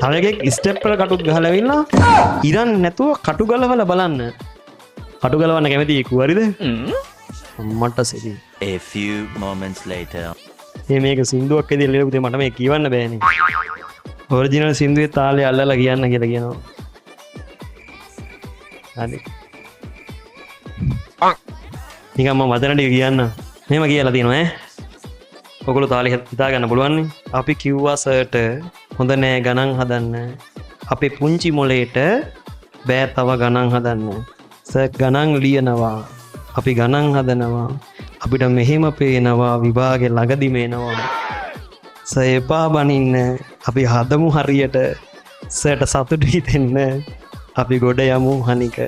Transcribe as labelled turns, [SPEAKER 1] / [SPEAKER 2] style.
[SPEAKER 1] තව එකෙක් ස්ටෙප් වල කටුත් ගහලා ඇවිල්ලා ඉරන් නැතුව කටු ගලවලා බලන්න. කටු ගලවන්න කැමති කුවරිද? මට සෙදි.
[SPEAKER 2] A few moments later.
[SPEAKER 1] මේක සින්දුවක් ඇදිලා ලියලා පුතේ මට මේක කියවන්න බෑනේ. ඔරිජිනල් සින්දුවේ තාලේ අල්ලලා කියන්න කියලා කියනවා. හරි. නිකන් මම වදන ටික කියන්න. මෙහෙම කියලා තියෙනවා ඈ. ඔයගොල්ලෝ තාලේ හිතා ගන්න පුළුවන් නේ. අපි කිව්වා සර්ට හොඳ නෑ ගණන් හදන්න. අපේ පුංචි මොලේට බෑ තව ගණන් හදන්න. සර් ගණන් ලියනවා. අපි ගණන් හදනවා. අපිට මෙහෙම පේනවා විභාගේ ළඟදිම එනවා. සර් එපා බනින්න. අපි හදමු හරියට. සර්ට සතුටු හිතෙන්න. අපි ගොඩ යමු හනික.